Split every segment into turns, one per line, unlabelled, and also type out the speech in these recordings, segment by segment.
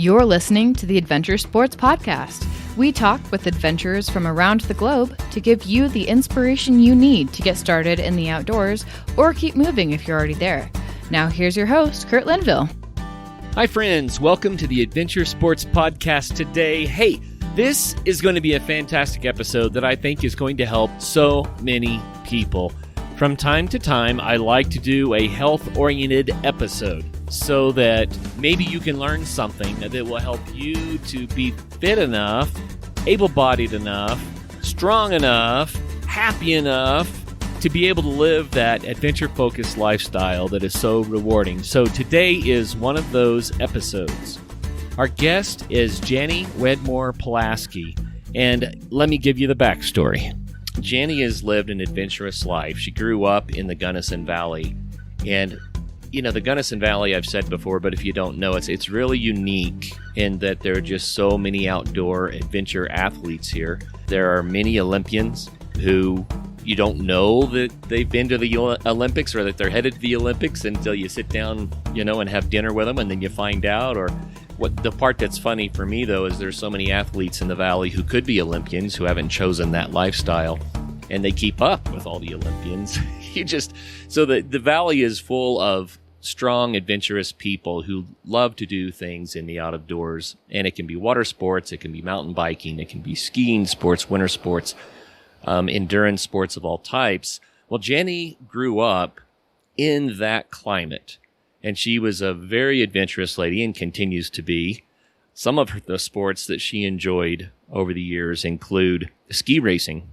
You're listening to the Adventure Sports Podcast. We talk with adventurers from around the globe to give you the inspiration you need to get started in the outdoors or keep moving if you're already there. Now here's your host, Kurt Linville.
Hi friends, welcome to the Adventure Sports Podcast today. Hey, this is going to be a fantastic episode that I think is going to help so many people. From time to time, I like to do a health-oriented episode so that maybe you can learn something that will help you to be fit enough, able-bodied enough, strong enough, happy enough to be able to live that adventure-focused lifestyle that is so rewarding. So today is one of those episodes. Our guest is Jani Wedmore Pulaski, and let me give you the backstory. Jani has lived an adventurous life. She grew up in the Gunnison Valley, and the Gunnison Valley, I've said before, but if you don't know, it's really unique in that there are just so many outdoor adventure athletes here. There are many Olympians who you don't know that they've been to the Olympics or that they're headed to the Olympics until you sit down, and have dinner with them, and then you find out. Or what the part that's funny for me, though, is there's so many athletes in the Valley who could be Olympians who haven't chosen that lifestyle, and they keep up with all the Olympians. So the Valley is full of strong, adventurous people who love to do things in the outdoors, and it can be water sports, it can be mountain biking, it can be skiing sports, winter sports, endurance sports of all types. Well, Jani grew up in that climate, and she was a very adventurous lady and continues to be. Some of the sports that she enjoyed over the years include ski racing,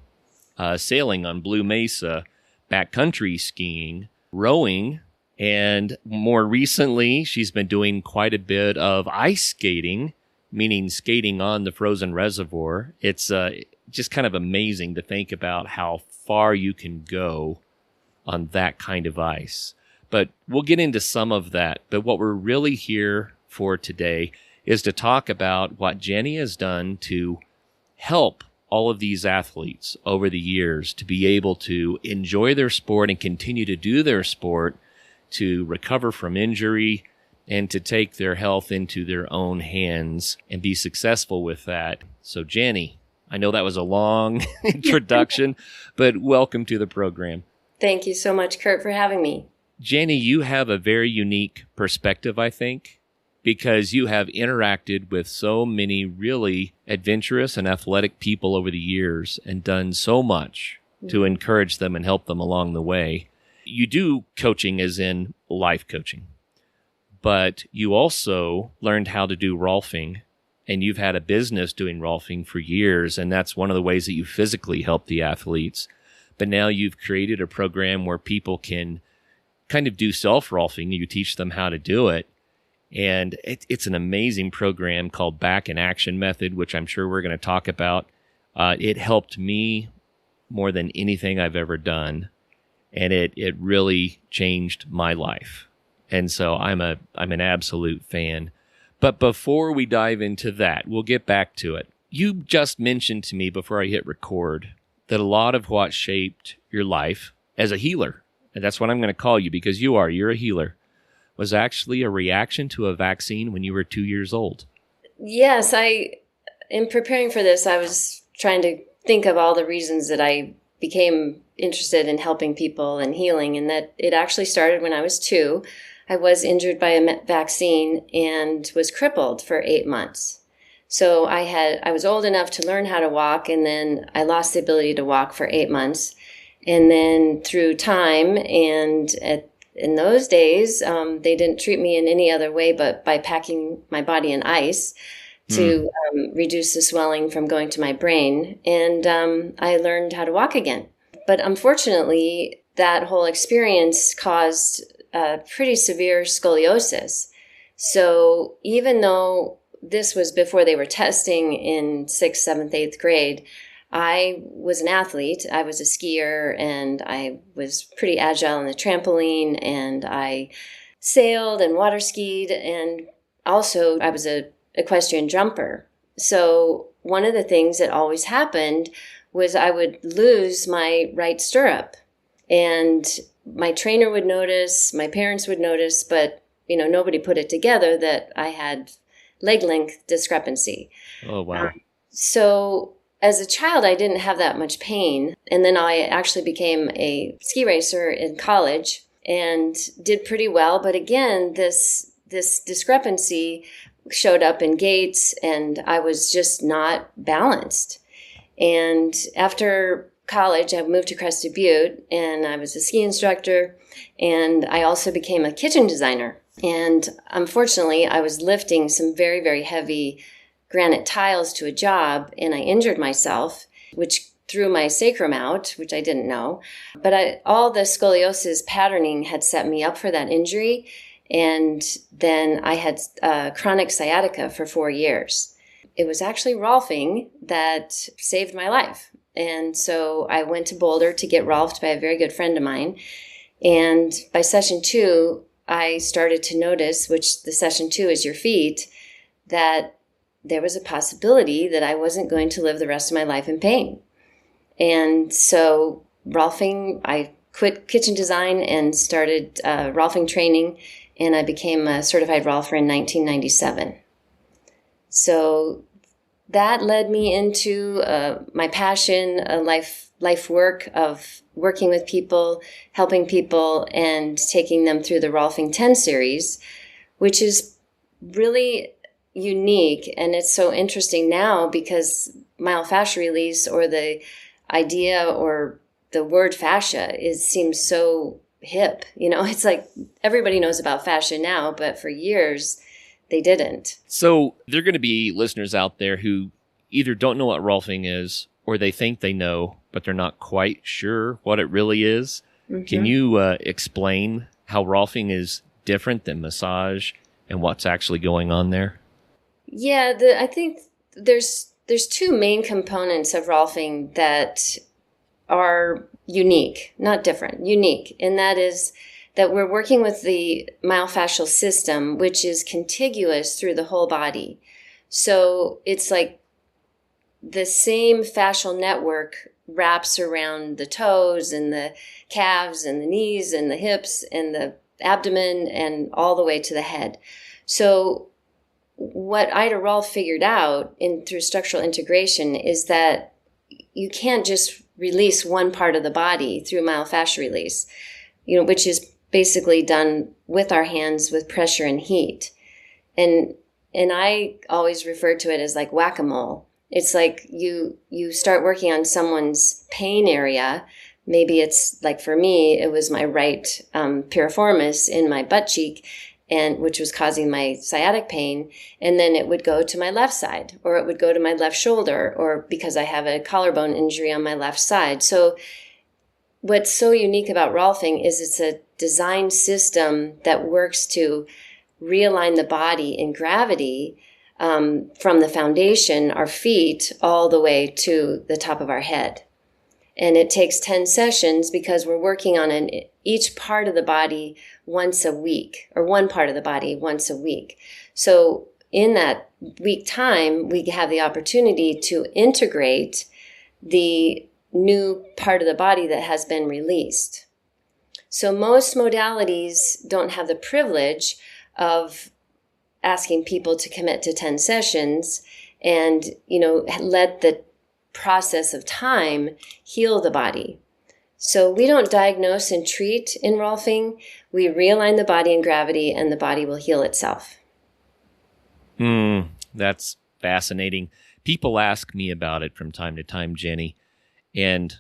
sailing on Blue Mesa, backcountry skiing, rowing, and more recently, she's been doing quite a bit of ice skating, meaning skating on the frozen reservoir. It's just kind of amazing to think about how far you can go on that kind of ice. But we'll get into some of that. But what we're really here for today is to talk about what Jani has done to help all of these athletes over the years to be able to enjoy their sport and continue to do their sport, to recover from injury, and to take their health into their own hands and be successful with that. So Jani, I know that was a long introduction, but welcome to the program.
Thank you so much, Kurt, for having me.
Jani, you have a very unique perspective, I think, because you have interacted with so many really adventurous and athletic people over the years and done so much to encourage them and help them along the way. You do coaching as in life coaching, but you also learned how to do rolfing, and you've had a business doing rolfing for years, and that's one of the ways that you physically help the athletes. But now you've created a program where people can kind of do self-rolfing. You teach them how to do it, and it's an amazing program called Back in Action Method, which I'm sure we're going to talk about. It helped me more than anything I've ever done. And it really changed my life. And so I'm an absolute fan. But before we dive into that, we'll get back to it. You just mentioned to me before I hit record that a lot of what shaped your life as a healer, and that's what I'm going to call you because you're a healer, was actually a reaction to a vaccine when you were 2 years old.
Yes, in preparing for this, I was trying to think of all the reasons that I became interested in helping people and healing, and that it actually started when I was 2. I was injured by a vaccine and was crippled for 8 months. So I was old enough to learn how to walk, and then I lost the ability to walk for 8 months. And then through time, and in those days, they didn't treat me in any other way but by packing my body in ice to reduce the swelling from going to my brain. And I learned how to walk again. But unfortunately, that whole experience caused pretty severe scoliosis. So even though this was before they were testing in 6th, 7th, 8th grade, I was an athlete. I was a skier, and I was pretty agile on the trampoline, and I sailed and water skied, and also I was a equestrian jumper. So one of the things that always happened was I would lose my right stirrup, and my trainer would notice, my parents would notice, but nobody put it together that I had leg length discrepancy.
Oh, wow.
So as a child, I didn't have that much pain. And then I actually became a ski racer in college and did pretty well. But again, this discrepancy showed up in gaits, and I was just not balanced. And after college, I moved to Crested Butte, and I was a ski instructor, and I also became a kitchen designer. And unfortunately, I was lifting some very, very heavy granite tiles to a job, and I injured myself, which threw my sacrum out, which I didn't know. But all the scoliosis patterning had set me up for that injury. And then I had chronic sciatica for 4 years. It was actually rolfing that saved my life. And so I went to Boulder to get rolfed by a very good friend of mine. And by session 2, I started to notice, which the session 2 is your feet, that there was a possibility that I wasn't going to live the rest of my life in pain. And so rolfing, I quit kitchen design and started rolfing training, and I became a certified rolfer in 1997. So that led me into my passion, a life work of working with people, helping people, and taking them through the Rolfing 10 series, which is really unique. And it's so interesting now because myofascial release, or the idea or the word fascia, seems so hip. It's like everybody knows about fascia now, but for years they didn't.
So there are going to be listeners out there who either don't know what rolfing is, or they think they know, but they're not quite sure what it really is. Mm-hmm. Can you explain how rolfing is different than massage and what's actually going on there?
Yeah, I think there's 2 main components of rolfing that are unique, not different, unique. And that is that we're working with the myofascial system, which is contiguous through the whole body. So it's like the same fascial network wraps around the toes and the calves and the knees and the hips and the abdomen and all the way to the head. So what Ida Rolf figured out through structural integration is that you can't just release one part of the body through myofascial release, which is basically done with our hands with pressure and heat. And I always refer to it as like whack-a-mole. It's like you start working on someone's pain area. Maybe it's like, for me, it was my right piriformis in my butt cheek, and which was causing my sciatic pain. And then it would go to my left side, or it would go to my left shoulder, or because I have a collarbone injury on my left side. So what's so unique about rolfing is it's a design system that works to realign the body in gravity from the foundation, our feet, all the way to the top of our head. And it takes 10 sessions because we're working on each part of the body once a week, or one part of the body once a week. So in that week time, we have the opportunity to integrate the new part of the body that has been released. So most modalities don't have the privilege of asking people to commit to 10 sessions and, let the process of time heal the body. So we don't diagnose and treat in rolfing. We realign the body in gravity, and the body will heal itself.
That's fascinating. People ask me about it from time to time, Jani, and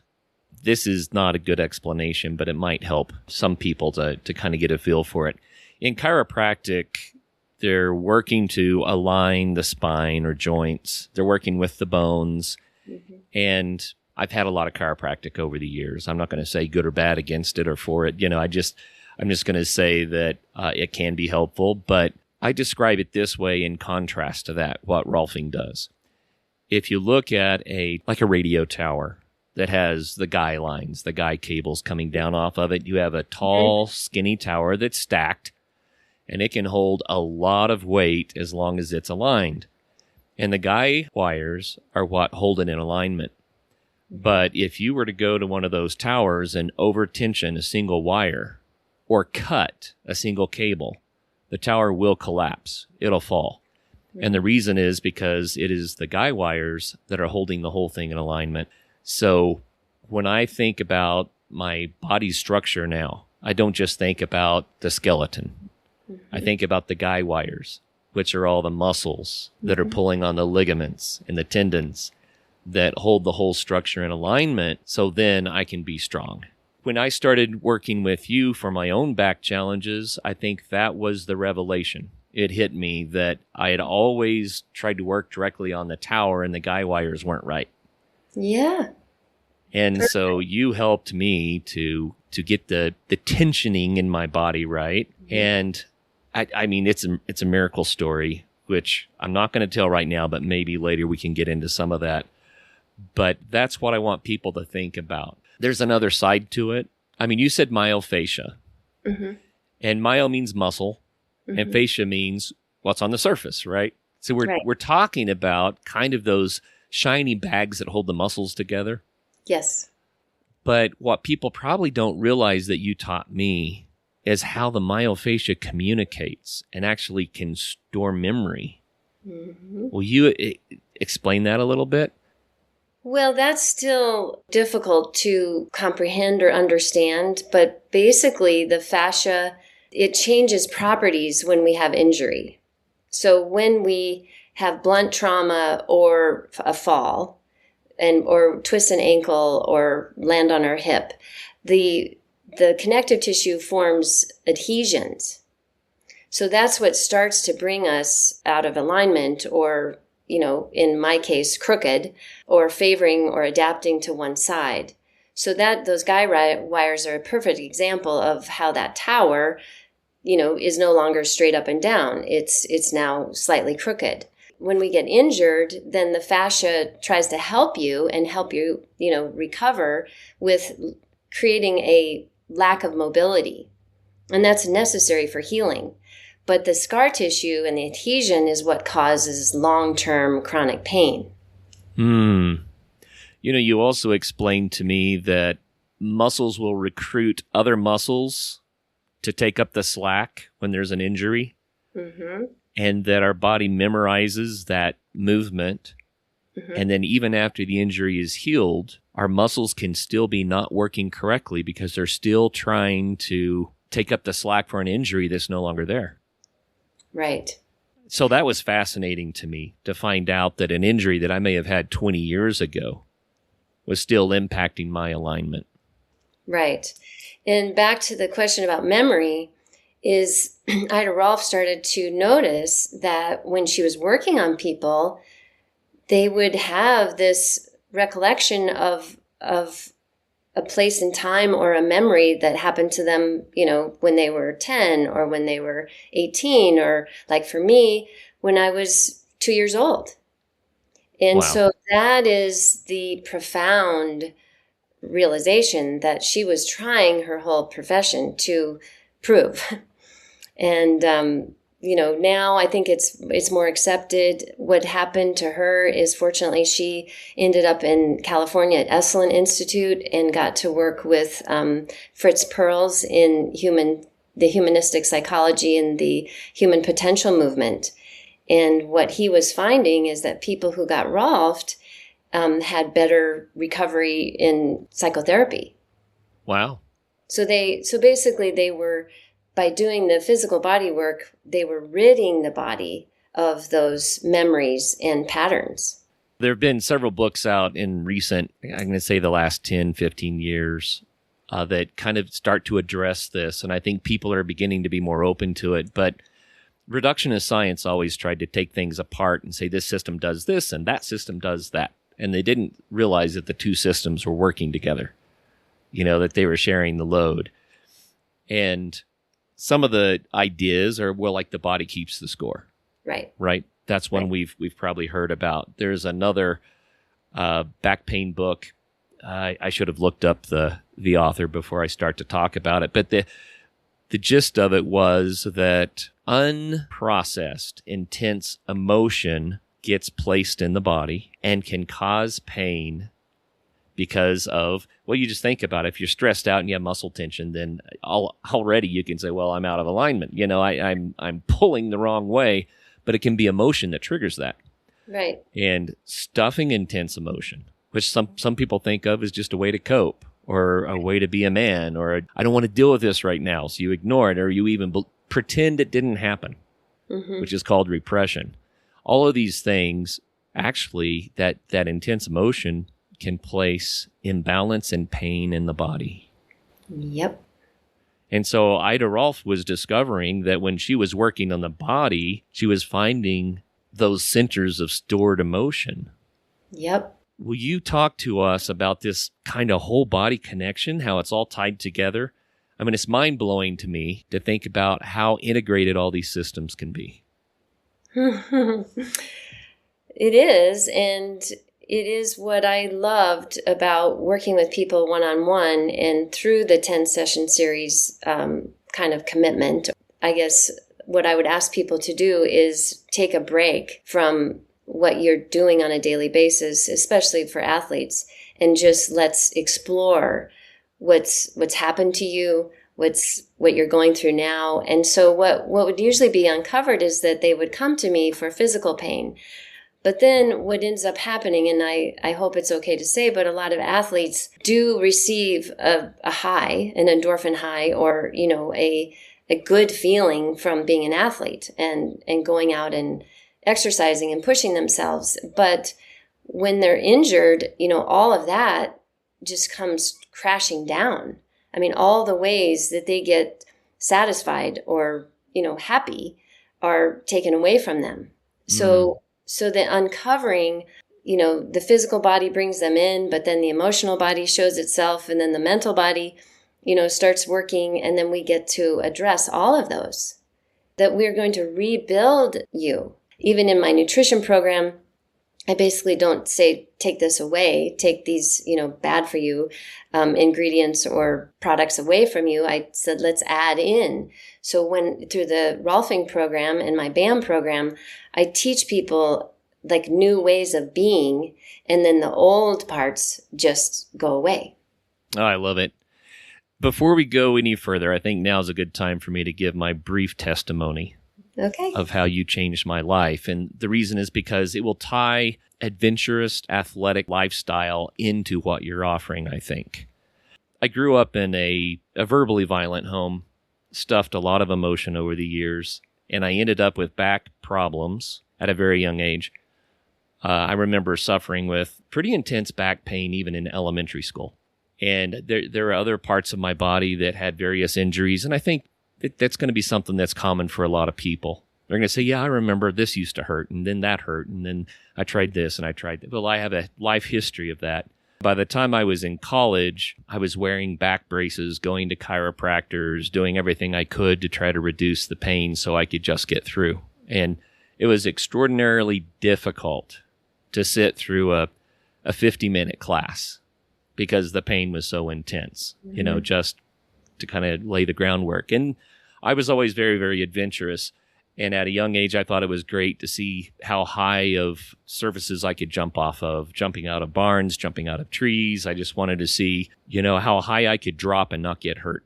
this is not a good explanation, but it might help some people to kind of get a feel for it. In chiropractic, they're working to align the spine or joints. They're working with the bones. Mm-hmm. And I've had a lot of chiropractic over the years. I'm not going to say good or bad against it or for it. I'm just going to say that it can be helpful, but I describe it this way in contrast to that, what rolfing does. If you look at a radio tower that has the guy lines, the guy cables coming down off of it, you have a tall, skinny tower that's stacked, and it can hold a lot of weight as long as it's aligned. And the guy wires are what hold it in alignment. But if you were to go to one of those towers and over-tension a single wire or cut a single cable, the tower will collapse. It'll fall. And the reason is because it is the guy wires that are holding the whole thing in alignment. So when I think about my body structure now, I don't just think about the skeleton. I think about the guy wires, which are all the muscles that are pulling on the ligaments and the tendons that hold the whole structure in alignment, so then I can be strong. When I started working with you for my own back challenges, I think that was the revelation. It hit me that I had always tried to work directly on the tower and the guy wires weren't right.
Yeah.
And so you helped me to get the tensioning in my body right. And I mean, it's a miracle story, which I'm not going to tell right now, but maybe later we can get into some of that. But that's what I want people to think about. There's another side to it. I mean, you said myofascia. And myo means muscle, and fascia means what's on the surface, right? So we're talking about kind of those shiny bags that hold the muscles together.
Yes.
But what people probably don't realize that you taught me is how the myofascia communicates and actually can store memory. Will you explain that a little bit?
Well, that's still difficult to comprehend or understand, but basically the fascia, it changes properties when we have injury. So when we have blunt trauma or a fall, or twist an ankle or land on our hip, the connective tissue forms adhesions. So that's what starts to bring us out of alignment, or, in my case, crooked, or favoring or adapting to one side. So that those guy wires are a perfect example of how that tower, is no longer straight up and down. It's now slightly crooked. When we get injured, then the fascia tries to help you recover with creating a lack of mobility. And that's necessary for healing. But the scar tissue and the adhesion is what causes long-term chronic pain.
You also explained to me that muscles will recruit other muscles to take up the slack when there's an injury. And that our body memorizes that movement. And then even after the injury is healed, our muscles can still be not working correctly because they're still trying to take up the slack for an injury that's no longer there.
Right.
So that was fascinating to me to find out that an injury that I may have had 20 years ago was still impacting my alignment.
Right. And back to the question about memory, is Ida Rolf started to notice that when she was working on people, they would have this recollection of a place in time or a memory that happened to them, when they were 10 or when they were 18, or like for me, when I was 2 years old. And so that is the profound realization that she was trying her whole profession to prove. And, now I think it's more accepted. What happened to her is, fortunately, she ended up in California at Esalen Institute and got to work with Fritz Perls in the humanistic psychology and the human potential movement. And what he was finding is that people who got Rolfed had better recovery in psychotherapy.
Wow.
So basically they were, by doing the physical body work, they were ridding the body of those memories and patterns.
There have been several books out in recent, I'm going to say the last 10, 15 years, that kind of start to address this. And I think people are beginning to be more open to it. But reductionist science always tried to take things apart and say this system does this and that system does that. And they didn't realize that the two systems were working together, that they were sharing the load. And some of the ideas are, like the body keeps the score. Right. That's one we've probably heard about. There's another back pain book. I should have looked up the author before I start to talk about it. But the gist of it was that unprocessed, intense emotion gets placed in the body and can cause pain because of, you just think about it. If you're stressed out and you have muscle tension, then already you can say, I'm out of alignment. I'm pulling the wrong way. but it can be emotion that triggers that.
Right.
And stuffing intense emotion, which some people think of as just a way to cope or a way to be a man, or I don't want to deal with this right now. So you ignore it, or you even pretend it didn't happen, which is called repression. All of these things, actually, that intense emotion can place imbalance and pain in the body.
Yep.
And so Ida Rolf was discovering that when she was working on the body, she was finding those centers of stored emotion.
Yep.
Will you talk to us about this kind of whole body connection, how it's all tied together? I mean, it's mind-blowing to me to think about how integrated all these systems can be.
It is, and it is what I loved about working with people one-on-one and through the 10-session series kind of commitment. I guess what I would ask people to do is take a break from what you're doing on a daily basis, especially for athletes, and just let's explore what's happened to you, what you're going through now. And so what would usually be uncovered is that they would come to me for physical pain. But then what ends up happening, and I hope it's okay to say, but a lot of athletes do receive a high, an endorphin high, or, a good feeling from being an athlete and going out and exercising and pushing themselves. But when they're injured, all of that just comes crashing down. I mean, all the ways that they get satisfied or, happy are taken away from them. So the uncovering, the physical body brings them in, but then the emotional body shows itself, and then the mental body, starts working, and then we get to address all of those, that we're going to rebuild you. Even in my nutrition program, I basically don't say, take this away, take these, bad for you ingredients or products away from you. I said, let's add in. So through the Rolfing program and my BAM program, I teach people like new ways of being, and then the old parts just go away.
Oh, I love it. Before we go any further, I think now's a good time for me to give my brief testimony.
Okay.
Of how you changed my life. And the reason is because it will tie adventurous, athletic lifestyle into what you're offering, I think. I grew up in a verbally violent home, stuffed a lot of emotion over the years, and I ended up with back problems at a very young age. I remember suffering with pretty intense back pain even in elementary school. And there are other parts of my body that had various injuries, and I think that's going to be something that's common for a lot of people. They're going to say, yeah, I remember this used to hurt, and then that hurt, and then I tried this, and I tried that. Well, I have a life history of that. By the time I was in college, I was wearing back braces, going to chiropractors, doing everything I could to try to reduce the pain so I could just get through. And it was extraordinarily difficult to sit through a 50-minute class because the pain was so intense, just to kind of lay the groundwork. And I was always very, very adventurous. And at a young age, I thought it was great to see how high of surfaces I could jump off of, jumping out of barns, jumping out of trees. I just wanted to see, how high I could drop and not get hurt.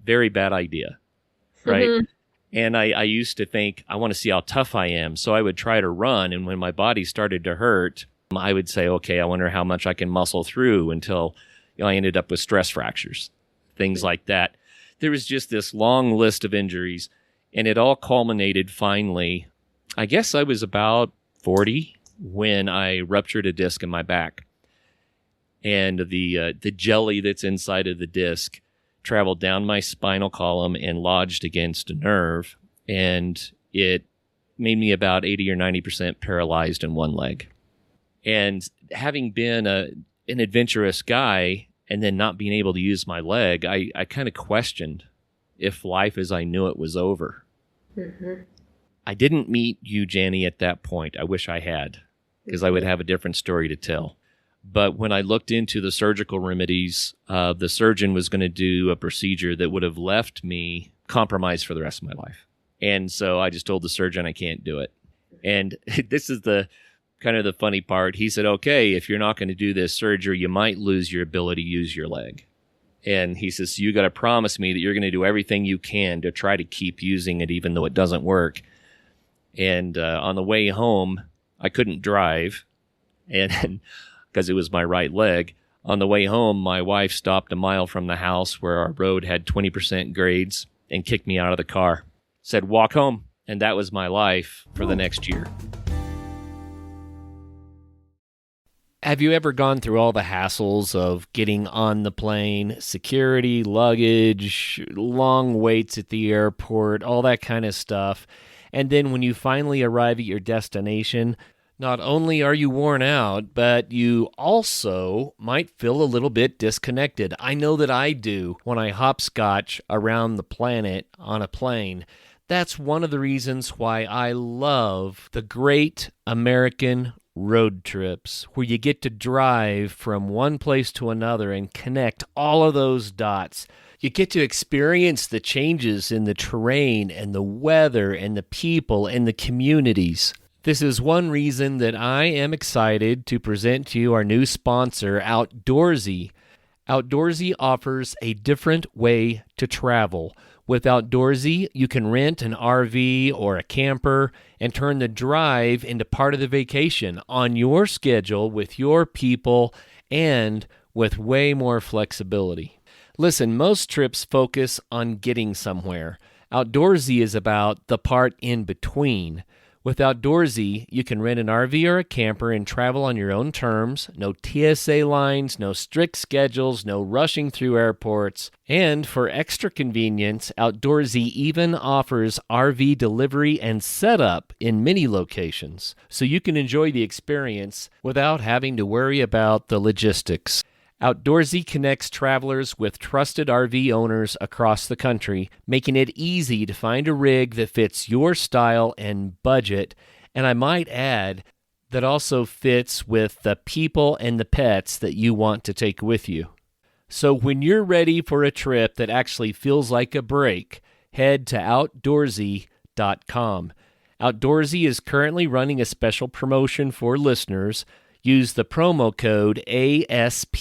Very bad idea, right? Mm-hmm. And I used to think, I want to see how tough I am. So I would try to run. And when my body started to hurt, I would say, okay, I wonder how much I can muscle through until I ended up with stress fractures, things like that. There was just this long list of injuries. And it all culminated finally, I guess I was about 40 when I ruptured a disc in my back. And the jelly that's inside of the disc traveled down my spinal column and lodged against a nerve. And it made me about 80 or 90% paralyzed in one leg. And having been an adventurous guy and then not being able to use my leg, I kind of questioned if life as I knew it was over. Mm-hmm. I didn't meet you, Jani, at that point. I wish I had, because I would have a different story to tell. But when I looked into the surgical remedies, the surgeon was going to do a procedure that would have left me compromised for the rest of my life. And so I just told the surgeon I can't do it. And this is the kind of the funny part. He said, okay, if you're not going to do this surgery, you might lose your ability to use your leg. And he says, so you got to promise me that you're going to do everything you can to try to keep using it, even though it doesn't work. And on the way home, I couldn't drive, and because it was my right leg. On the way home, my wife stopped a mile from the house where our road had 20% grades and kicked me out of the car. Said, walk home. And that was my life for the next year. Have you ever gone through all the hassles of getting on the plane, security, luggage, long waits at the airport, all that kind of stuff? And then when you finally arrive at your destination, not only are you worn out, but you also might feel a little bit disconnected. I know that I do when I hopscotch around the planet on a plane. That's one of the reasons why I love the great American road trips, where you get to drive from one place to another and connect all of those dots. You get to experience the changes in the terrain and the weather and the people and the communities. This is one reason that I am excited to present to you our new sponsor, Outdoorsy. Outdoorsy offers a different way to travel. With Outdoorsy, you can rent an RV or a camper and turn the drive into part of the vacation on your schedule with your people and with way more flexibility. Listen, most trips focus on getting somewhere. Outdoorsy is about the part in between. With Outdoorsy, you can rent an RV or a camper and travel on your own terms. No TSA lines, no strict schedules, no rushing through airports. And for extra convenience, Outdoorsy even offers RV delivery and setup in many locations, so you can enjoy the experience without having to worry about the logistics. Outdoorsy connects travelers with trusted RV owners across the country, making it easy to find a rig that fits your style and budget, and I might add, that also fits with the people and the pets that you want to take with you. So when you're ready for a trip that actually feels like a break, head to Outdoorsy.com. Outdoorsy is currently running a special promotion for listeners. Use the promo code ASP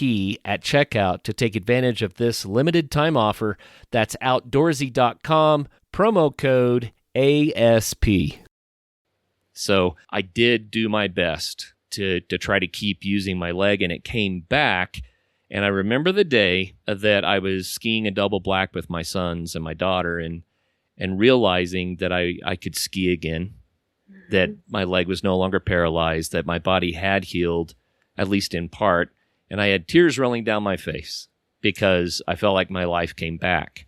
at checkout to take advantage of this limited time offer. That's Outdoorsy.com, promo code ASP. So I did do my best to try to keep using my leg, and it came back. And I remember the day that I was skiing a double black with my sons and my daughter and realizing that I could ski again. That my leg was no longer paralyzed, that my body had healed, at least in part, and I had tears rolling down my face because I felt like my life came back.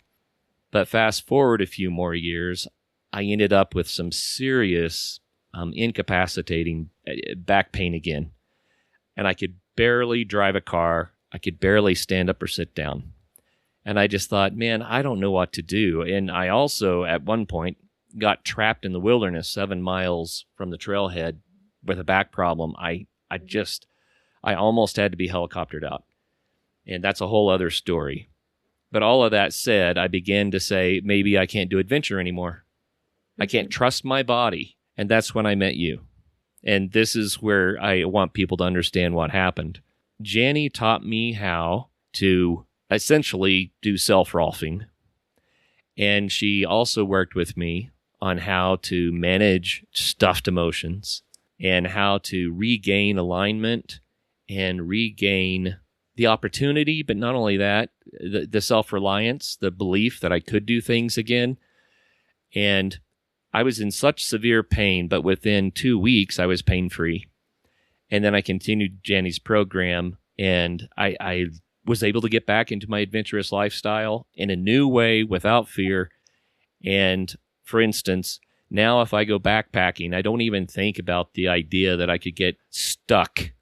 But fast forward a few more years, I ended up with some serious incapacitating back pain again, and I could barely drive a car. I could barely stand up or sit down. And I just thought, man, I don't know what to do. And I also, at one point, got trapped in the wilderness 7 miles from the trailhead with a back problem. I almost had to be helicoptered out. And that's a whole other story. But all of that said, I began to say, maybe I can't do adventure anymore. I can't trust my body. And that's when I met you. And this is where I want people to understand what happened. Jani taught me how to essentially do self-rolfing. And she also worked with me on how to manage stuffed emotions and how to regain alignment and regain the opportunity, but not only that, the self-reliance, the belief that I could do things again. And I was in such severe pain, but within 2 weeks, I was pain-free. And then I continued Jani's program, and I was able to get back into my adventurous lifestyle in a new way without fear. And for instance, now if I go backpacking, I don't even think about the idea that I could get stuck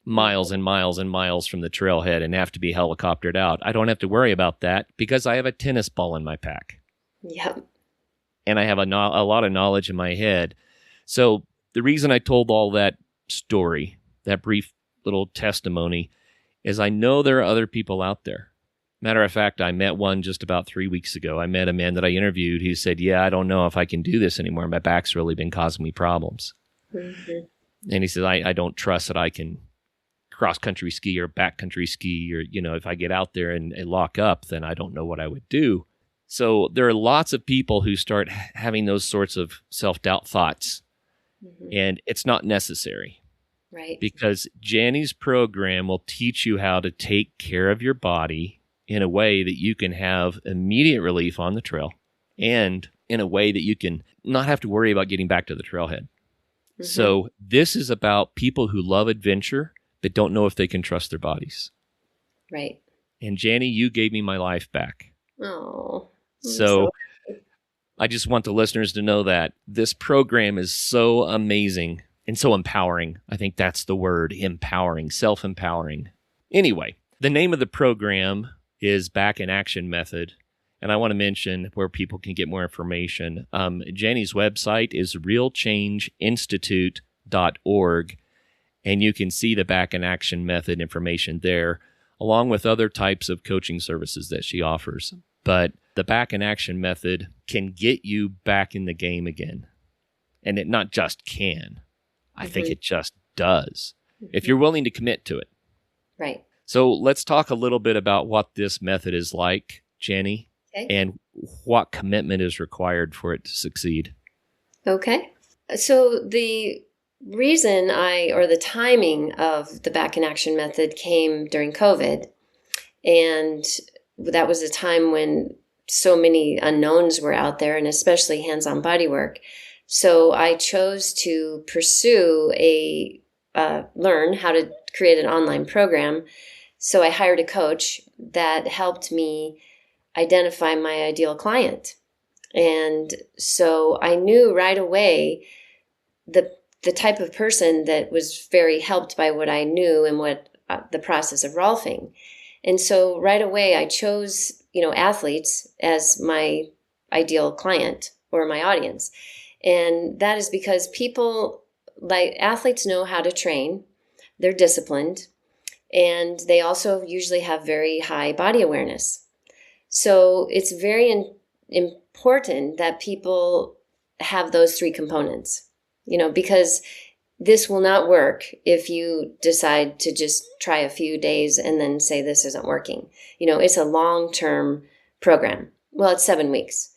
miles and miles and miles from the trailhead and have to be helicoptered out. I don't have to worry about that because I have a tennis ball in my pack.
Yep.
And I have a lot of knowledge in my head. So the reason I told all that story, that brief little testimony, is I know there are other people out there. Matter of fact, I met one just about 3 weeks ago. I met a man that I interviewed who said, yeah, I don't know if I can do this anymore. My back's really been causing me problems. Mm-hmm. And he says, I don't trust that I can cross-country ski or backcountry ski, or, if I get out there and lock up, then I don't know what I would do. So there are lots of people who start having those sorts of self-doubt thoughts, and it's not necessary.
Right.
Because Jani's program will teach you how to take care of your body in a way that you can have immediate relief on the trail, and in a way that you can not have to worry about getting back to the trailhead. So this is about people who love adventure but don't know if they can trust their bodies.
Right.
And Jani, you gave me my life back.
Oh.
So I just want the listeners to know that this program is so amazing and so empowering. I think that's the word, empowering, self-empowering. Anyway, the name of the program is Back in Action Method. And I want to mention where people can get more information. Jani's website is realchangeinstitute.org, and you can see the Back in Action Method information there, along with other types of coaching services that she offers. But the Back in Action Method can get you back in the game again. And it not just can. I think it just does, if you're willing to commit to it.
Right.
So let's talk a little bit about what this method is like, Jani.
Okay.
And what commitment is required for it to succeed.
Okay. So the reason or the timing of the Back in Action Method came during COVID. And that was a time when so many unknowns were out there, and especially hands-on body work. So I chose to pursue learn how to create an online program. So I hired a coach that helped me identify my ideal client. And so I knew right away the type of person that was very helped by what I knew and what the process of Rolfing. And so right away I chose, athletes as my ideal client or my audience. And that is because athletes know how to train, they're disciplined, and they also usually have very high body awareness. So it's very important that people have those three components, because this will not work if you decide to just try a few days and then say this isn't working. It's a long-term program. Well, it's 7 weeks.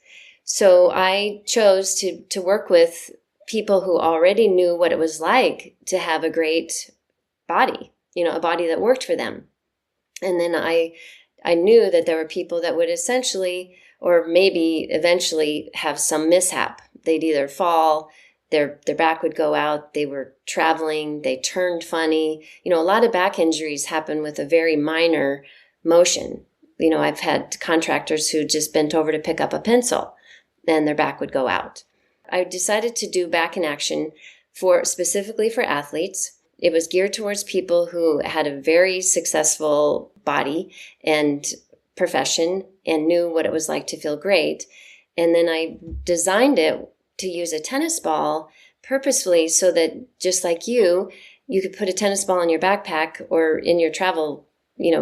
So I chose to work with people who already knew what it was like to have a great body, a body that worked for them. And then I knew that there were people that would essentially, or maybe eventually, have some mishap. They'd either fall, their back would go out, they were traveling, they turned funny. A lot of back injuries happen with a very minor motion. I've had contractors who just bent over to pick up a pencil and their back would go out. I decided to do Back in Action specifically for athletes. It was geared towards people who had a very successful body and profession and knew what it was like to feel great. And then I designed it to use a tennis ball purposefully so that just like you could put a tennis ball in your backpack or in your travel,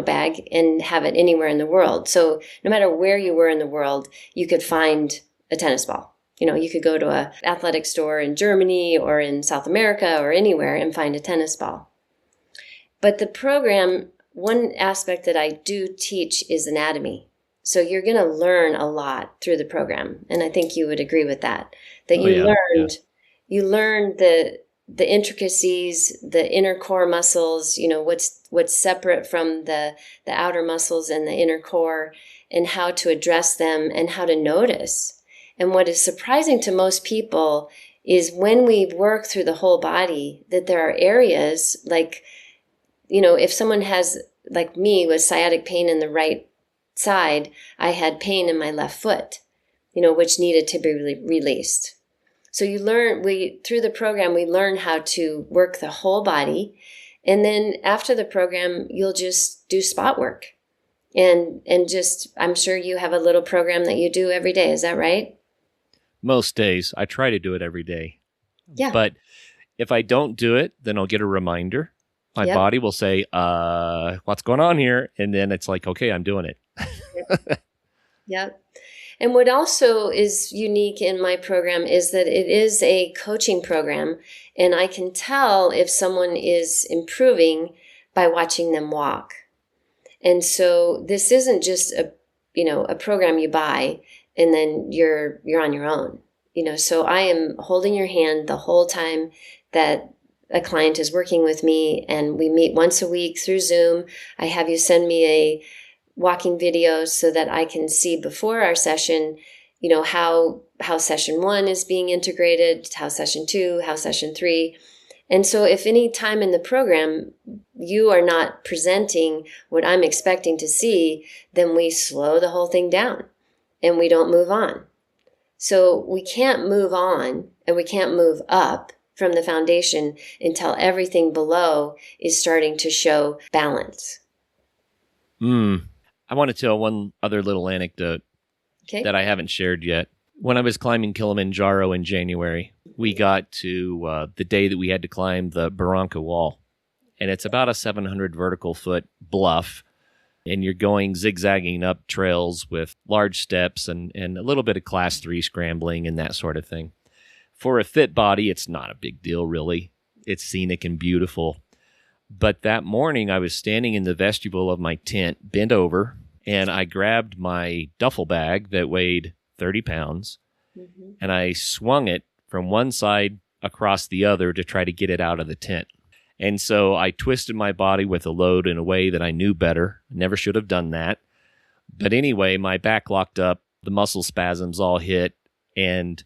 bag and have it anywhere in the world. So no matter where you were in the world, you could find a tennis ball. You could go to an athletic store in Germany or in South America or anywhere and find a tennis ball. But the program, one aspect that I do teach is anatomy. So you're going to learn a lot through the program. And I think you would agree with that. You learned the intricacies, the inner core muscles, what's separate from the outer muscles and the inner core, and how to address them and how to notice. And what is surprising to most people is when we work through the whole body, that there are areas like, if someone has, like me, with sciatic pain in the right side, I had pain in my left foot, which needed to be released. So through the program, we learn how to work the whole body. And then after the program, you'll just do spot work. And I'm sure you have a little program that you do every day. Is that right?
Most days. I try to do it every day.
Yeah.
But if I don't do it, then I'll get a reminder. My body will say, what's going on here? And then it's like, okay, I'm doing it.
Yep. And what also is unique in my program is that it is a coaching program, and I can tell if someone is improving by watching them walk. And so this isn't just a program you buy. and then you're on your own. So I am holding your hand the whole time that a client is working with me, and we meet once a week through Zoom. I have you send me a walking video so that I can see before our session, how session 1 is being integrated, how session 2, how session 3. And so if any time in the program you are not presenting what I'm expecting to see, then we slow the whole thing down and we don't move on. So we can't move on and we can't move up from the foundation until everything below is starting to show balance.
I want to tell one other little anecdote that I haven't shared yet. When I was climbing Kilimanjaro in January, we got to the day that we had to climb the Barranca Wall. And it's about a 700 vertical foot bluff. And you're going zigzagging up trails with large steps and a little bit of class 3 scrambling and that sort of thing. For a fit body, it's not a big deal, really. It's scenic and beautiful. But that morning, I was standing in the vestibule of my tent, bent over, and I grabbed my duffel bag that weighed 30 pounds, and I swung it from one side across the other to try to get it out of the tent. And so I twisted my body with a load in a way that I knew better. Never should have done that. But anyway, my back locked up, the muscle spasms all hit, and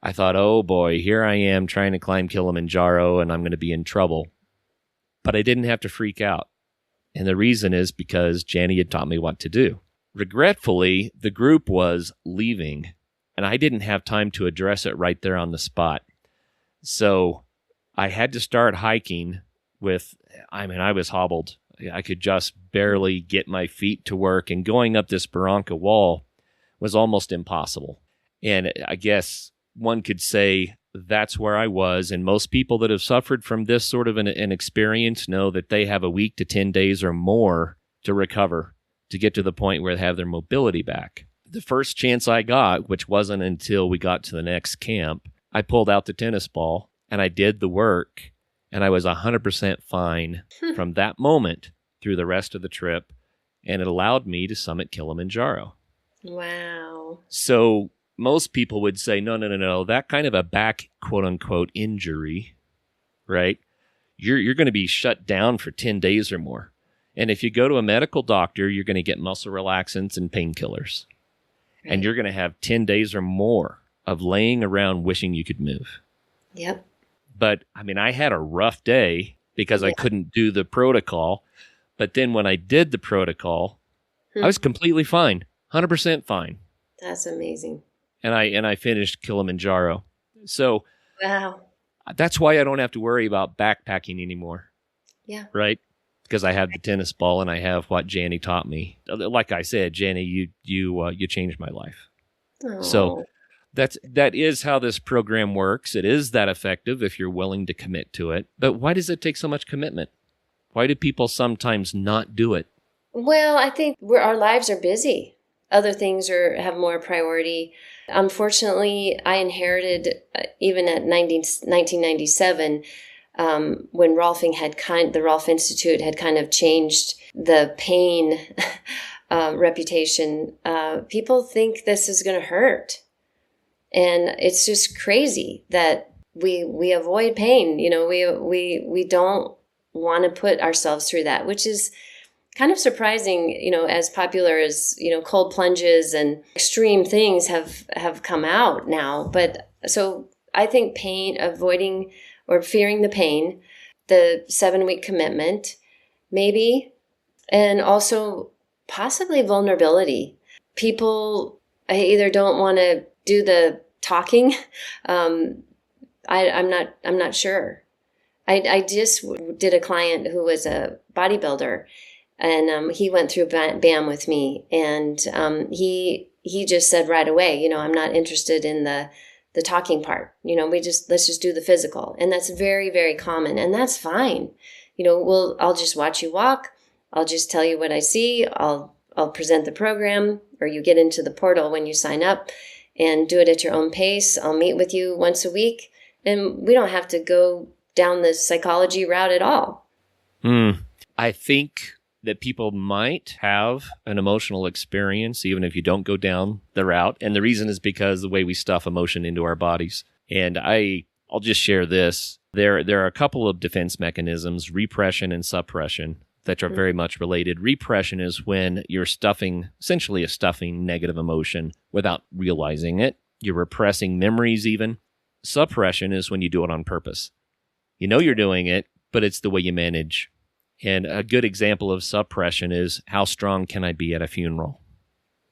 I thought, oh boy, here I am trying to climb Kilimanjaro, and I'm going to be in trouble. But I didn't have to freak out. And the reason is because Jani had taught me what to do. Regretfully, the group was leaving, and I didn't have time to address it right there on the spot. So I had to start hiking I was hobbled. I could just barely get my feet to work, and going up this Barranca Wall was almost impossible. And I guess one could say that's where I was, and most people that have suffered from this sort of an experience know that they have a week to 10 days or more to recover, to get to the point where they have their mobility back. The first chance I got, which wasn't until we got to the next camp, I pulled out the tennis ball and I did the work, and I was 100% fine from that moment through the rest of the trip, and it allowed me to summit Kilimanjaro.
Wow.
So most people would say, no, that kind of a back, quote-unquote, injury, right? You're going to be shut down for 10 days or more. And if you go to a medical doctor, you're going to get muscle relaxants and painkillers. Right. And you're going to have 10 days or more of laying around wishing you could move.
Yep.
But, I had a rough day because I couldn't do the protocol. But then when I did the protocol, I was completely fine, 100% fine.
That's amazing.
And I finished Kilimanjaro. So
wow,
that's why I don't have to worry about backpacking anymore.
Yeah. Right?
Because I have the tennis ball and I have what Jani taught me. Like I said, Jani, you changed my life.
Oh.
So that is how this program works. It is that effective if you're willing to commit to it. But why does it take so much commitment? Why do people sometimes not do it?
Well, I think our lives are busy. Other things have more priority. Unfortunately, I inherited, even at 1997, when the Rolf Institute had kind of changed the pain reputation. People think this is going to hurt. And it's just crazy that we avoid pain. We don't want to put ourselves through that, which is kind of surprising, as popular as, cold plunges and extreme things have come out now. But so I think avoiding or fearing the pain, the 7-week commitment, maybe, and also possibly vulnerability. People either don't want to do the talking. I'm not sure. I just did a client who was a bodybuilder, and he went through BAM with me, and he just said right away, I'm not interested in the talking part. Let's just do the physical, and that's very, very common, and that's fine. I'll just watch you walk. I'll just tell you what I see. I'll present the program, or you get into the portal when you sign up, and do it at your own pace. I'll meet with you once a week, and we don't have to go down the psychology route at all.
I think that people might have an emotional experience, even if you don't go down the route. And the reason is because the way we stuff emotion into our bodies. And I'll just share this. There are a couple of defense mechanisms, repression and suppression, that are very much related. Repression is when you're essentially stuffing negative emotion without realizing it. You're repressing memories even. Suppression is when you do it on purpose. You know you're doing it, but it's the way you manage. And a good example of suppression is, how strong can I be at a funeral?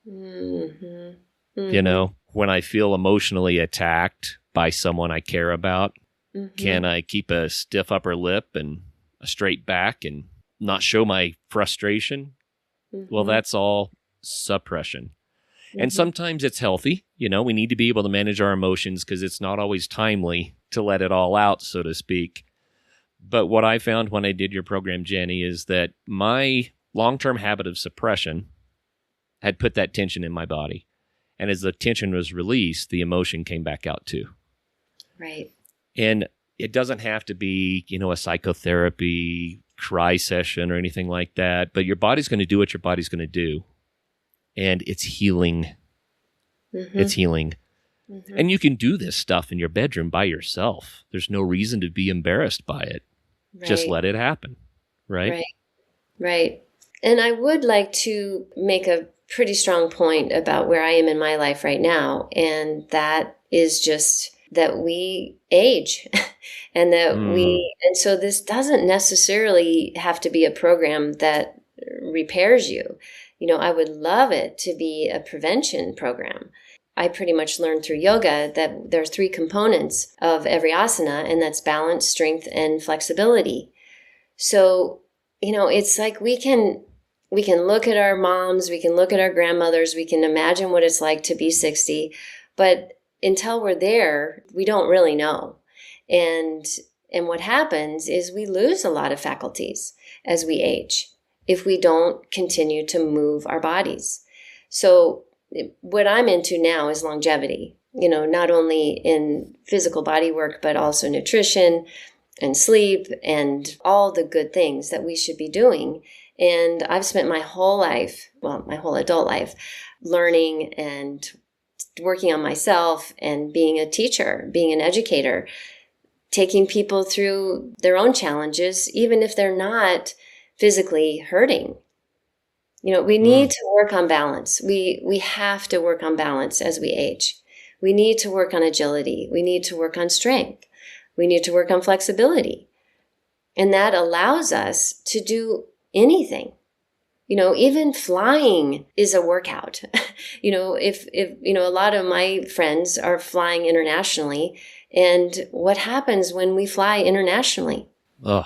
Mm-hmm. Mm-hmm.
You know, when I feel emotionally attacked by someone I care about, can I keep a stiff upper lip and a straight back and not show my frustration? Well, that's all suppression. And sometimes it's healthy. You know, we need to be able to manage our emotions because it's not always timely to let it all out, so to speak. But what I found when I did your program, Jani, is that my long-term habit of suppression had put that tension in my body. And as the tension was released, the emotion came back out too.
Right.
And it doesn't have to be, you know, a psychotherapy cry session or anything like that, but your body's going to do what your body's going to do. And it's healing. It's healing. And you can do this stuff in your bedroom by yourself. There's no reason to be embarrassed by it.
Right.
Just let it happen. Right?
Right. And I would like to make a pretty strong point about where I am in my life right now. And that is just that we age and that and so this doesn't necessarily have to be a program that repairs you. You know, I would love it to be a prevention program. I pretty much learned through yoga that there's 3 components of every asana, and that's balance, strength, and flexibility. So, you know, it's like we can look at our moms, we can look at our grandmothers, we can imagine what it's like to be 60, but until we're there, we don't really know. And what happens is we lose a lot of faculties as we age if we don't continue to move our bodies. So what I'm into now is longevity, you know, not only in physical body work, but also nutrition and sleep and all the good things that we should be doing. And I've spent my whole life, my whole adult life, learning and working on myself and being a teacher, being an educator, taking people through their own challenges, even if they're not physically hurting. You know, we need to work on balance. We have to work on balance as we age. We need to work on agility. We need to work on strength. We need to work on flexibility. And that allows us to do anything. You know, even flying is a workout. You know, if you know, a lot of my friends are flying internationally, and what happens when we fly internationally?
Ugh.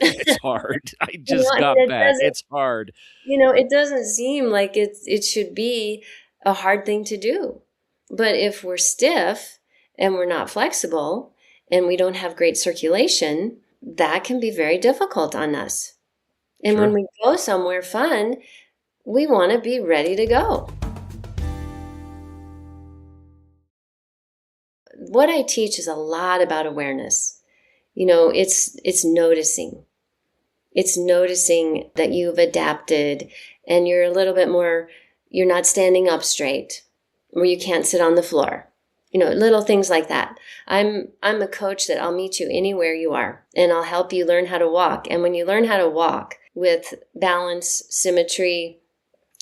It's hard. I just got back. It's hard.
You know, it doesn't seem like it should be a hard thing to do. But if we're stiff and we're not flexible and we don't have great circulation, that can be very difficult on us. And when we go somewhere fun, we want to be ready to go. What I teach is a lot about awareness. You know, it's noticing. It's noticing that you've adapted and you're a little bit more, you're not standing up straight, or you can't sit on the floor. You know, little things like that. I'm a coach that I'll meet you anywhere you are, and I'll help you learn how to walk. And when you learn how to walk with balance, symmetry,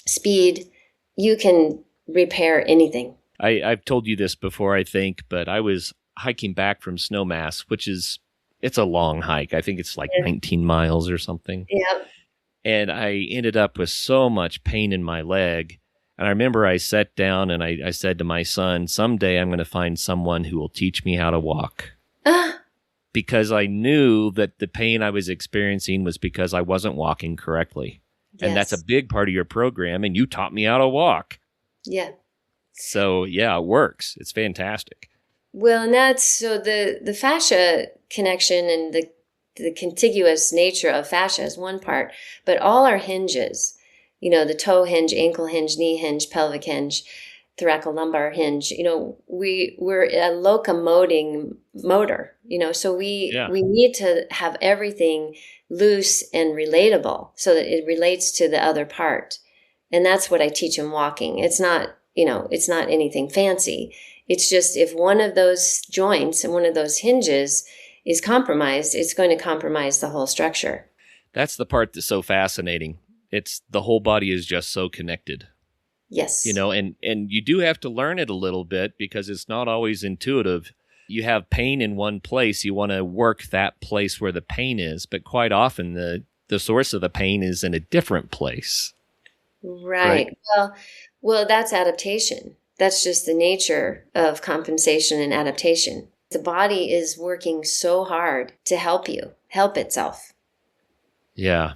speed, you can repair anything.
I've told you this before, I think, but I was hiking back from Snowmass, which is, it's a long hike. I think it's like 19 miles or something.
Yep.
And I ended up with so much pain in my leg. And I remember I sat down and I said to my son, someday I'm going to find someone who will teach me how to walk. Because I knew that the pain I was experiencing was because I wasn't walking correctly. Yes. And that's a big part of your program. And you taught me how to walk. Yeah. So, yeah, it works. It's fantastic.
Well, and that's so the fascia connection and the contiguous nature of fascia is one part, but all our hinges, you know, the toe hinge, ankle hinge, knee hinge, pelvic hinge, thoracolumbar hinge, we're a locomoting motor, so we need to have everything loose and relatable so that it relates to the other part. And that's what I teach in walking. It's not, it's not anything fancy. It's just if one of those joints and one of those hinges is compromised, it's going to compromise the whole structure.
That's the part that's so fascinating. It's the whole body is just so connected.
Yes.
And you do have to learn it a little bit because it's not always intuitive. You have pain in one place, you want to work that place where the pain is, but quite often the source of the pain is in a different place.
Right. Well, that's adaptation. That's just the nature of compensation and adaptation. The body is working so hard to help itself.
Yeah.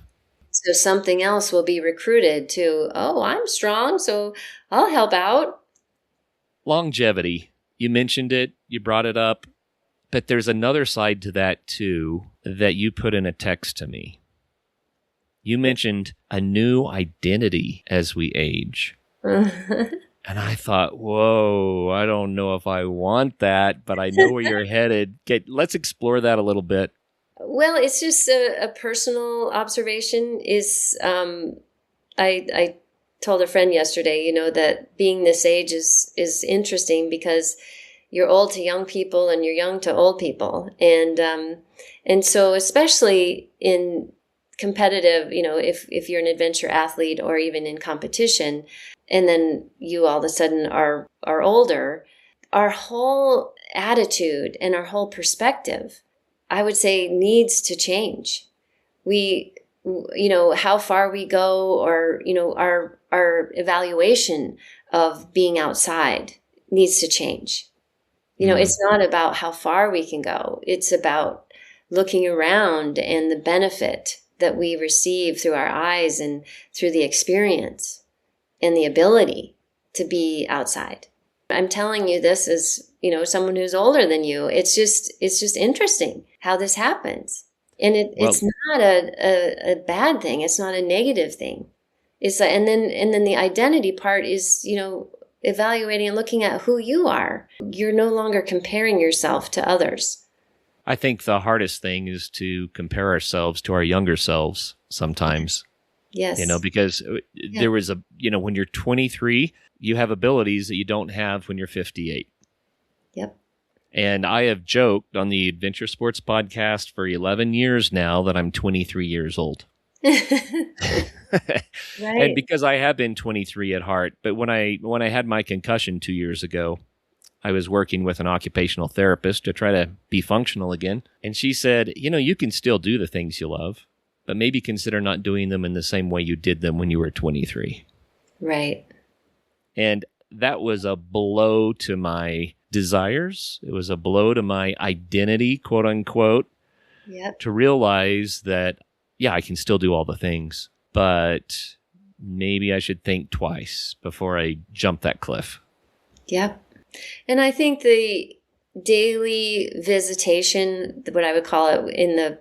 So something else will be recruited to, oh, I'm strong, so I'll help out.
Longevity. You mentioned it, you brought it up, but there's another side to that too that you put in a text to me. You mentioned a new identity as we age. And I thought, whoa, I don't know if I want that, but I know where you're headed. Let's explore that a little bit.
Well, it's just a personal observation. I told a friend yesterday, that being this age is interesting because you're old to young people and you're young to old people. And so especially in competitive, if you're an adventure athlete or even in competition, and then you all of a sudden are older, our whole attitude and our whole perspective, I would say, needs to change. We, how far we go, or, our evaluation of being outside needs to change. It's not about how far we can go. It's about looking around and the benefit that we receive through our eyes and through the experience and the ability to be outside. I'm telling you this as, someone who's older than you. It's just interesting how this happens. And it's not a bad thing. It's not a negative thing. It's and then the identity part is, evaluating and looking at who you are. You're no longer comparing yourself to others.
I think the hardest thing is to compare ourselves to our younger selves sometimes.
Yes.
Because there was when you're 23, you have abilities that you don't have when you're 58.
Yep. And
I have joked on the Adventure Sports Podcast for 11 years now that I'm 23 years old.
Right.
And because I have been 23 at heart, but when I had my concussion 2 years ago, I was working with an occupational therapist to try to be functional again. And she said, you can still do the things you love, but maybe consider not doing them in the same way you did them when you were 23.
Right.
And that was a blow to my desires. It was a blow to my identity, quote unquote.
Yep.
To realize that, I can still do all the things, but maybe I should think twice before I jump that cliff.
Yep. And I think the daily visitation, what I would call it, in the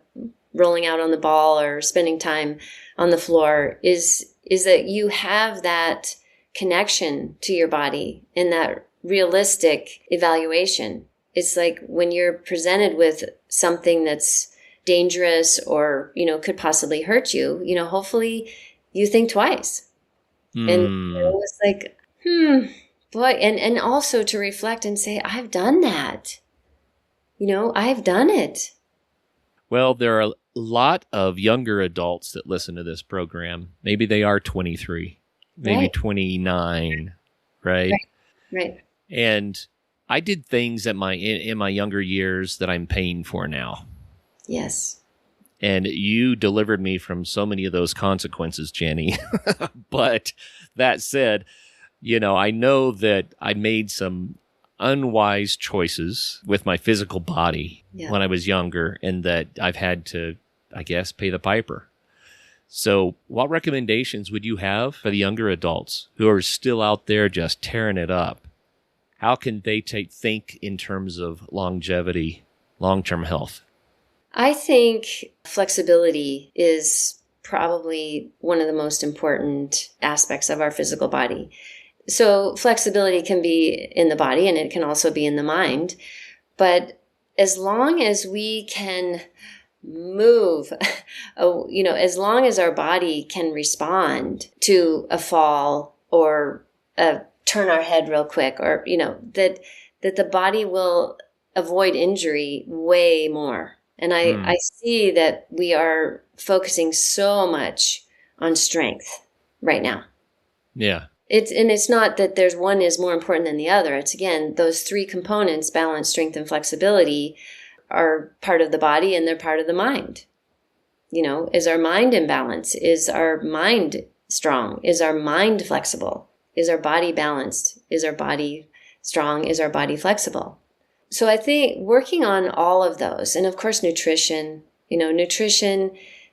rolling out on the ball or spending time on the floor, is that you have that connection to your body and that realistic evaluation. It's like when you're presented with something that's dangerous or, could possibly hurt you, hopefully you think twice. And it's like, boy, and also to reflect and say, I've done that. I've done it.
Well, there are a lot of younger adults that listen to this program. Maybe they are 23, maybe
Right.
29, right?
Right.
And I did things in my younger years that I'm paying for now.
Yes.
And you delivered me from so many of those consequences, Jani. But that said, I know that I made some unwise choices with my physical body when I was younger, and that I've had to, I guess, pay the piper. So what recommendations would you have for the younger adults who are still out there just tearing it up? How can they think in terms of longevity, long-term health?
I think flexibility is probably one of the most important aspects of our physical body. So flexibility can be in the body and it can also be in the mind. But as long as we can move, as long as our body can respond to a fall or turn our head real quick, or, that the body will avoid injury way more. And I see that we are focusing so much on strength right now.
Yeah.
It's not that there's one is more important than the other. It's, again, those three components, balance, strength, and flexibility, are part of the body and they're part of the mind. Is our mind in balance? Is our mind strong? Is our mind flexible? Is our body balanced? Is our body strong? Is our body flexible? So I think working on all of those, and of course nutrition,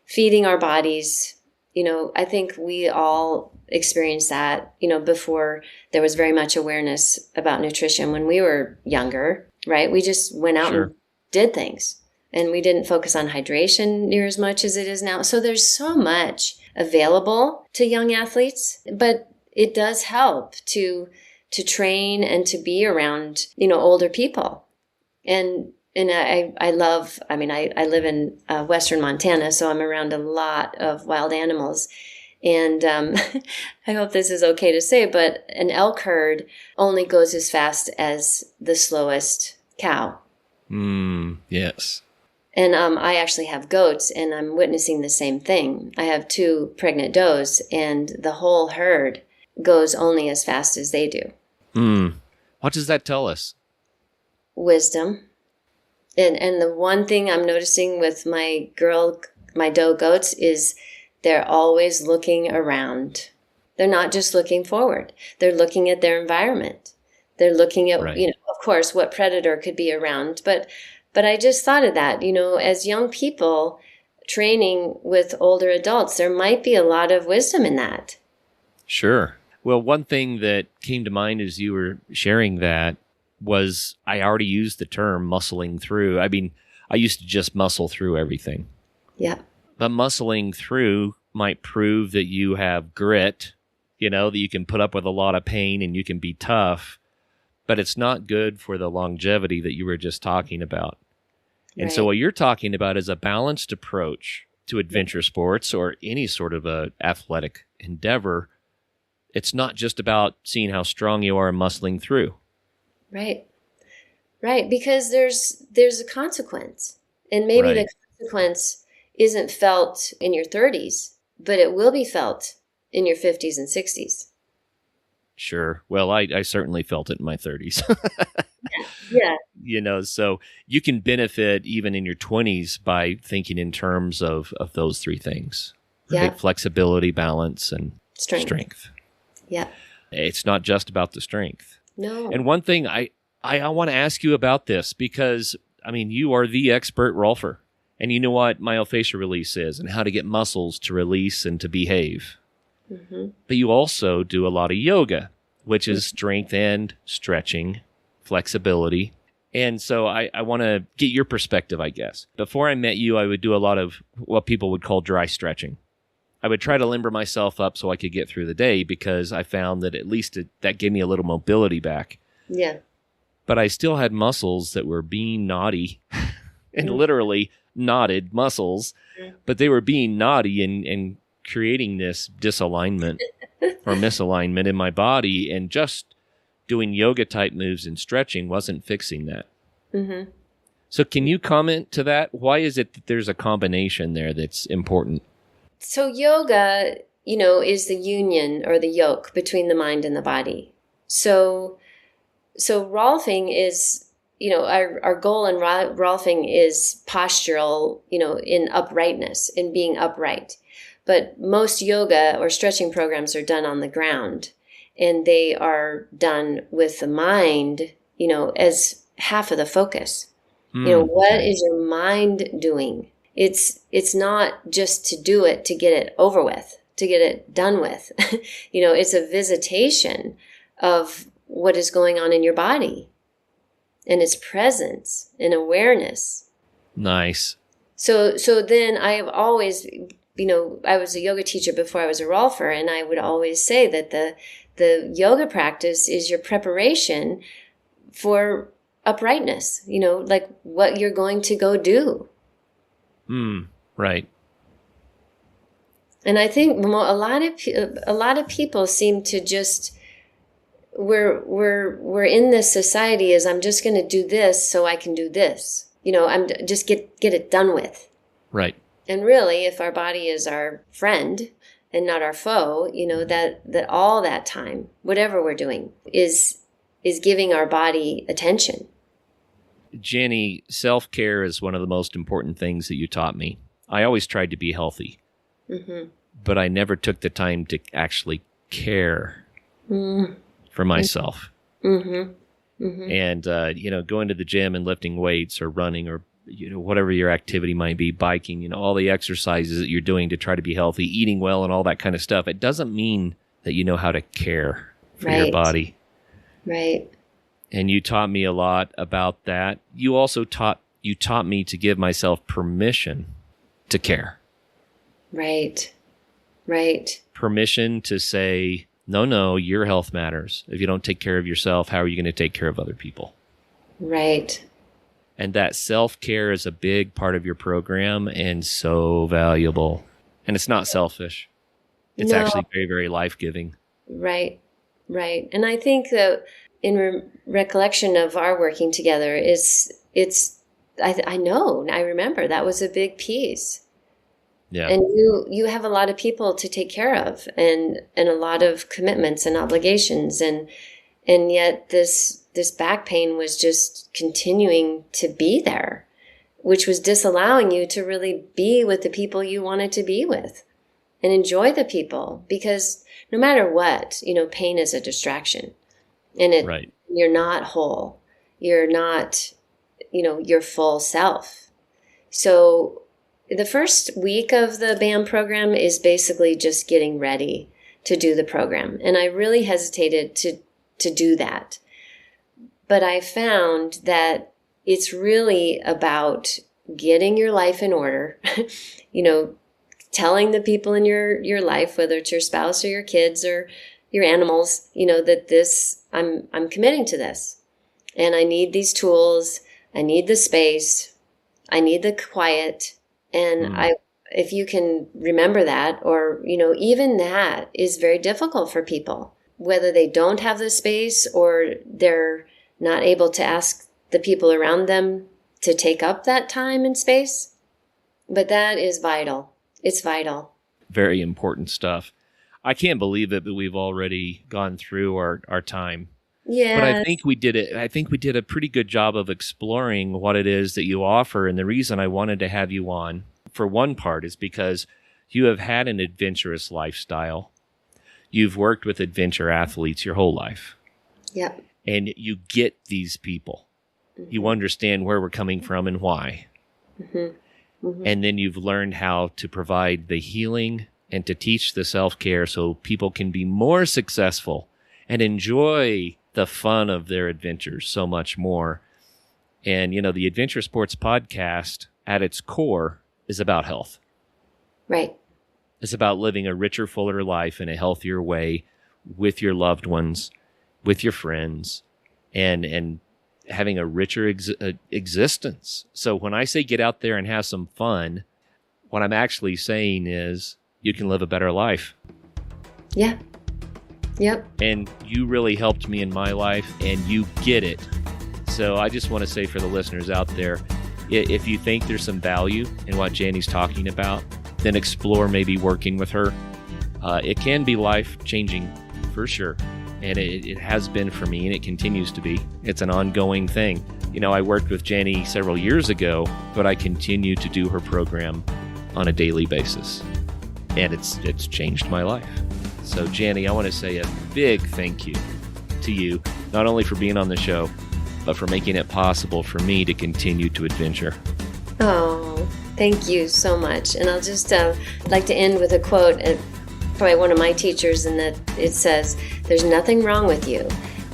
feeding our bodies, I think we all experienced that, before there was very much awareness about nutrition when we were younger, right? We just went out and did things, and we didn't focus on hydration near as much as it is now. So there's so much available to young athletes, but it does help to train and to be around, older people. And I live in Western Montana, so I'm around a lot of wild animals. And I hope this is okay to say, but an elk herd only goes as fast as the slowest cow.
Yes.
And I actually have goats, and I'm witnessing the same thing. I have 2 pregnant does, and the whole herd goes only as fast as they do.
What does that tell us?
Wisdom. And the one thing I'm noticing with my doe goats is they're always looking around. They're not just looking forward. They're looking at their environment. They're looking at, of course, what predator could be around. But I just thought of that, as young people training with older adults, there might be a lot of wisdom in that.
Sure. Well, one thing that came to mind as you were sharing that was I already used the term muscling through. I mean, I used to just muscle through everything.
Yeah.
But muscling through might prove that you have grit, that you can put up with a lot of pain and you can be tough, but it's not good for the longevity that you were just talking about. And so what you're talking about is a balanced approach to adventure sports or any sort of a athletic endeavor. It's not just about seeing how strong you are and muscling through.
Right. Because there's a consequence, and maybe the consequence isn't felt in your 30s, but it will be felt in your 50s and 60s.
Sure. Well, I certainly felt it in my 30s.
Yeah.
So you can benefit even in your 20s by thinking in terms of those 3 things. Right?
Yeah.
Flexibility, balance, and strength.
Yeah.
It's not just about the strength.
No.
And one thing I want to ask you about this, because, you are the expert rolfer, and you know what myofascial release is and how to get muscles to release and to behave.
Mm-hmm.
But you also do a lot of yoga, which is strength and stretching, flexibility. And so I want to get your perspective, I guess. Before I met you, I would do a lot of what people would call dry stretching. I would try to limber myself up so I could get through the day because I found that at least that gave me a little mobility back.
Yeah.
But I still had muscles that were being naughty and literally knotted muscles, but they were being naughty and creating this disalignment or misalignment in my body, and just doing yoga type moves and stretching wasn't fixing that.
Mm-hmm.
So can you comment to that? Why is it that there's a combination there that's important?
So yoga, is the union or the yoke between the mind and the body. So rolfing is, our goal in rolfing is postural, in uprightness, in being upright. But most yoga or stretching programs are done on the ground, and they are done with the mind, as half of the focus. What is your mind doing? It's not just to do it, to get it over with, to get it done with. It's a visitation of what is going on in your body and its presence and awareness.
Nice.
So then I have always, I was a yoga teacher before I was a rolfer, and I would always say that the yoga practice is your preparation for uprightness, like what you're going to go do.
Right.
And I think a lot of people seem to just, we're in this society as I'm just going to do this so I can do this. I'm just get it done with.
Right.
And really, if our body is our friend and not our foe, that all that time, whatever we're doing, is giving our body attention.
Jani, self-care is one of the most important things that you taught me. I always tried to be healthy, but I never took the time to actually care for myself. And, going to the gym and lifting weights or running or, whatever your activity might be, biking, all the exercises that you're doing to try to be healthy, eating well and all that kind of stuff. It doesn't mean that you know how to care for your body.
Right.
And you taught me a lot about that. You also taught me to give myself permission to care.
Right.
Permission to say, no, your health matters. If you don't take care of yourself, how are you going to take care of other people?
Right.
And that self-care is a big part of your program and so valuable. And it's not selfish. It's actually very, very life-giving.
Right. And I think that in recollection of our working together, I remember that was a big piece.
Yeah.
And you have a lot of people to take care of and a lot of commitments and obligations. And yet this back pain was just continuing to be there, which was disallowing you to really be with the people you wanted to be with and enjoy the people. Because no matter what, pain is a distraction. And you're not whole. You're not, your full self. So the first week of the BAM program is basically just getting ready to do the program. And I really hesitated to do that. But I found that it's really about getting your life in order, telling the people in your life, whether it's your spouse or your kids or your animals, that I'm committing to this. And I need these tools. I need the space. I need the quiet. And if you can remember that, or, even that is very difficult for people, whether they don't have the space or they're not able to ask the people around them to take up that time and space. But that is vital. It's vital.
Very important stuff. I can't believe it, but we've already gone through our time.
Yeah.
But I think we did it. I think we did a pretty good job of exploring what it is that you offer. And the reason I wanted to have you on, for one part, is because you have had an adventurous lifestyle. You've worked with adventure athletes your whole life.
Yep.
And you get these people. You understand where we're coming from and why. And then you've learned how to provide the healing and to teach the self-care so people can be more successful and enjoy the fun of their adventures so much more. And, the Adventure Sports Podcast at its core is about health.
Right.
It's about living a richer, fuller life in a healthier way with your loved ones, with your friends, and having a richer existence. So when I say get out there and have some fun, what I'm actually saying is you can live a better life.
Yeah. Yep.
And you really helped me in my life, and you get it. So I just want to say for the listeners out there, if you think there's some value in what Jani's talking about, then explore maybe working with her. It can be life-changing for sure. And it has been for me, and it continues to be. It's an ongoing thing. I worked with Jani several years ago, but I continue to do her program on a daily basis. And it's changed my life. So, Jani, I want to say a big thank you to you, not only for being on the show, but for making it possible for me to continue to adventure.
Oh, thank you so much. And I'll just like to end with a quote by one of my teachers, and that it says, "There's nothing wrong with you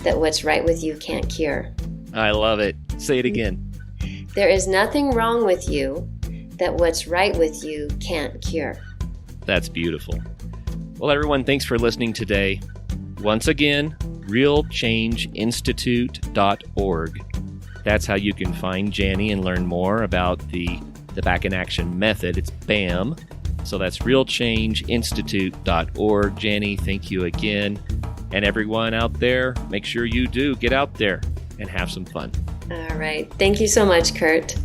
that what's right with you can't cure."
I love it. Say it again.
There is nothing wrong with you that what's right with you can't cure.
That's beautiful. Well, everyone, thanks for listening today. Once again, realchangeinstitute.org. That's how you can find Jani and learn more about the Back in Action method. It's BAM. So that's realchangeinstitute.org. Jani, thank you again. And everyone out there, make sure you do get out there and have some fun.
All right. Thank you so much, Kurt.